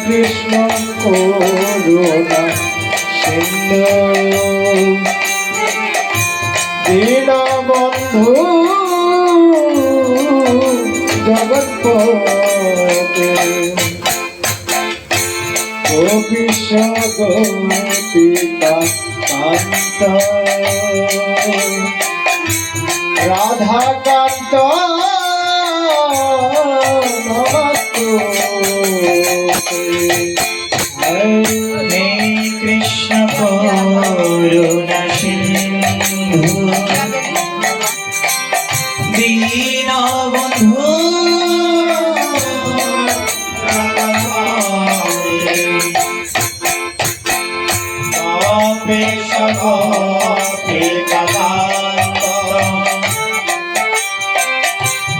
কৃষ্ণ করুণা সিন্ধু দীনবন্ধু জগৎপতে গোপীশ গোপিকা কান্ত রাধাকান্ত কৃষ্ণ করুণা সিন্ধু দীনবন্ধু গোপীশ গোপিকা কান্ত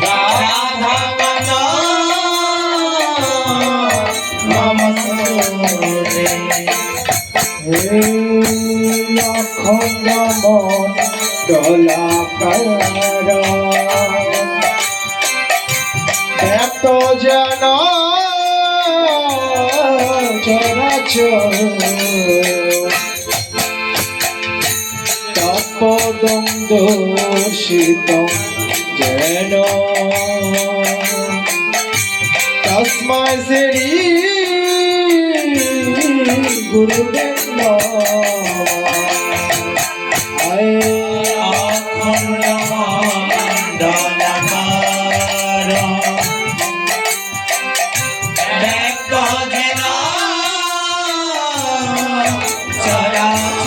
রাধাকান্ত নমস্তে। অখণ্ড মণ্ডলাকার এত জন চরাচর তৎপদং দর্শিতং যেন তস্मै শ্রী গুরুদেব অখণ্ড মণ্ডলাকার ব্যক্ত যেন চরাচর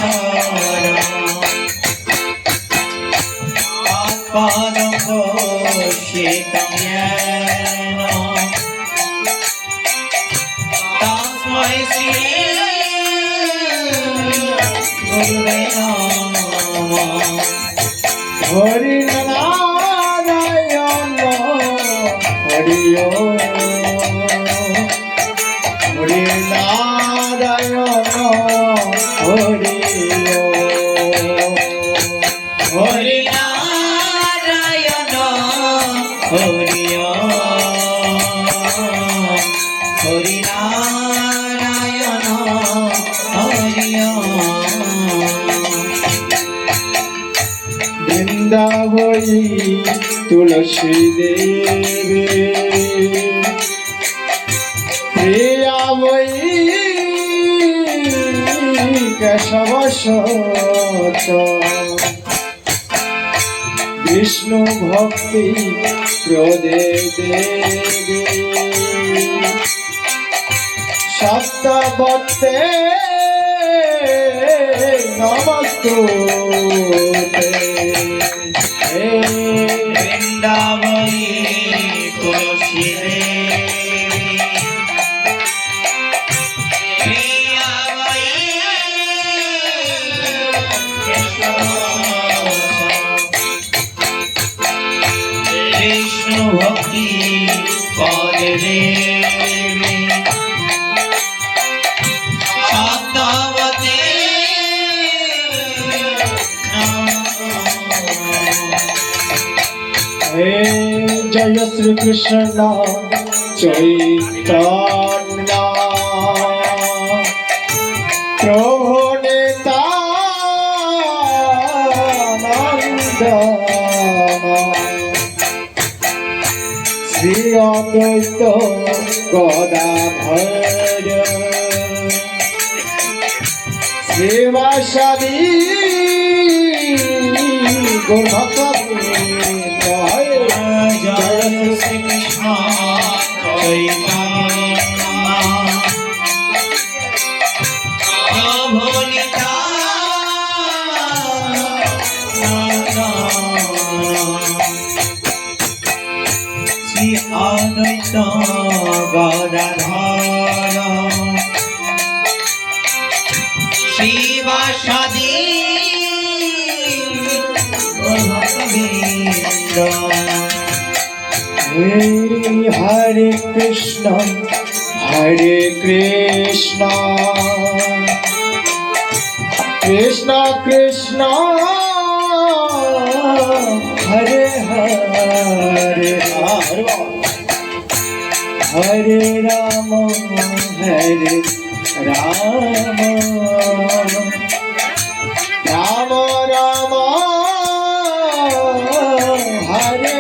তৎপদং দর্শিতং येन তস্मै শ্রী গুরুদেব নমঃ। হরি নারায়ণ হরি হরি নারায়ণ হরি হরি নারায়ণ হরি হরি নারায়ণ হরি বৃন্দাবনী তুলসী দেবী প্রিয়াময়ী কেশব সত বিষ্ণু ভক্তি প্রদে দেবী সপ্তবর্তে নমস্তুতে। বৃন্দাবনী তুলসী দেবী প্রিয়াময়ী বিষ্ণু ভক্তি পদে দেবী সপ্তবতে জয় শ্রীকৃষ্ণ চৈতন্য প্রভু নিত্যানন্দ শ্রী অদ্বৈত গদাধর শ্রীবাসাদি গৌরভক্ত জয় শ্রীকৃষ্ণ চৈতন্য ধর শিবাসাদি ভক্তবৃন্দ হরে কৃষ্ণ কৃষ্ণ কৃষ্ণ হরে হরে হরে রাম রাম রাম হরে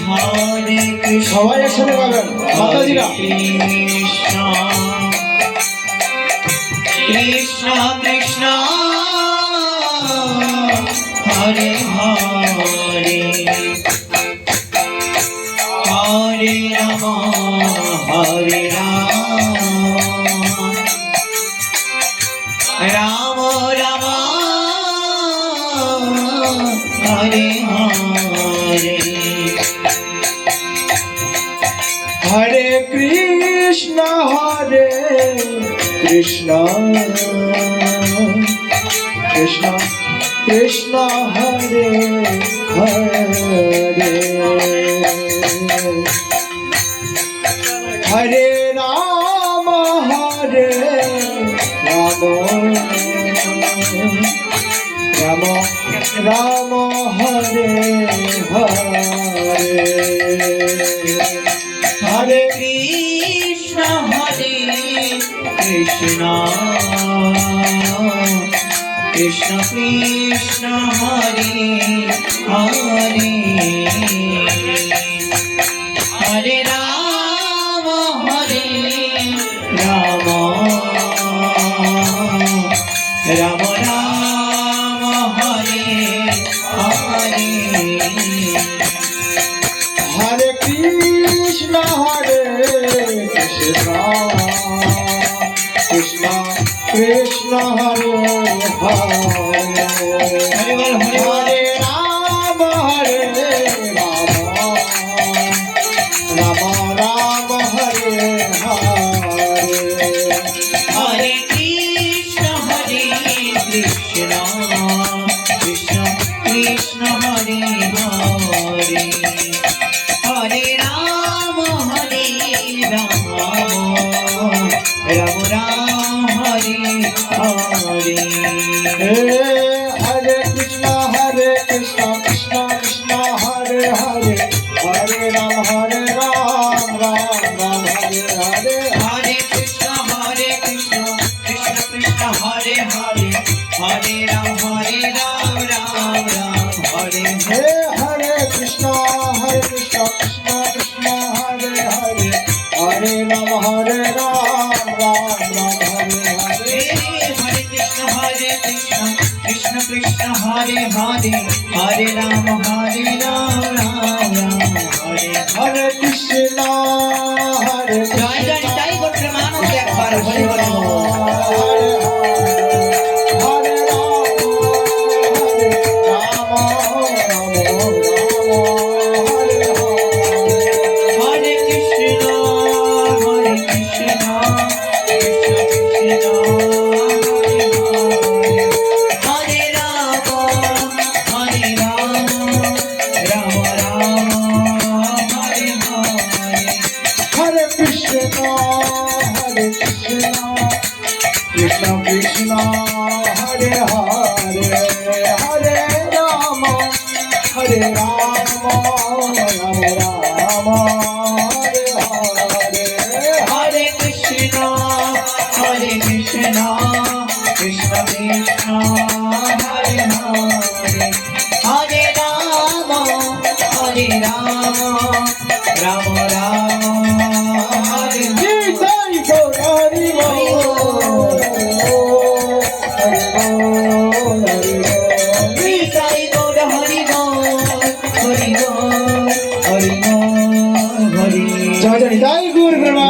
হরে কৃষ্ণ সবাই একসাথে গাবেন মাতাজিরা কৃষ্ণ কৃষ্ণ কৃষ্ণ হরে হরে হরে রাম হরে রাম রাম রাম হরে হরে হরে কৃষ্ণ কৃষ্ণ কৃষ্ণ হরে হরে হরে রাম রাম রাম হরে হরে হরে কৃষ্ণ কৃষ্ণ কৃষ্ণ কৃষ্ণ হরে হরে হরে রাম রাম রাম রাম হরে হরে হরে কৃষ্ণ কৃষ্ণ কৃষ্ণ হরে হরে হরে রাম রাম রাম হরে হরে হরে কৃষ্ণ কৃষ্ণ কৃষ্ণ কৃষ্ণ হরে হরে হরে রাম রাম রাম রাম হরে হরে হরে কৃষ্ণ কৃষ্ণ কৃষ্ণ হরে হরে হরে রাম রাম রাম হরে হরে হরে কৃষ্ণ কৃষ্ণ কৃষ্ণ হরে হরে হরে রাম রাম রাম হরে হে হরে কৃষ্ণ কৃষ্ণ কৃষ্ণ হরে হরে হরে রাম রাম রাম হরে হরে हरे कृष्ण कृष्ण कृष्ण हरे हरे हरे राम राम राम हरे हरे कृष्ण जय जय जय गोत्र मानो एक बार हरे हरे हरे राम हरे कृष्ण कृष्ण कृष्ण हरे हरे हरे राम राम राम हरे हरे हरे कृष्ण कृष्ण कृष्ण हरे हरे हरे राम राम राम हरे हरे जय गौर हरि बोल हरि बोल हरि बोल जय गौर हरि बोल हरि बोल हरि बोल हरि जय जय गुरु ब्रह्मा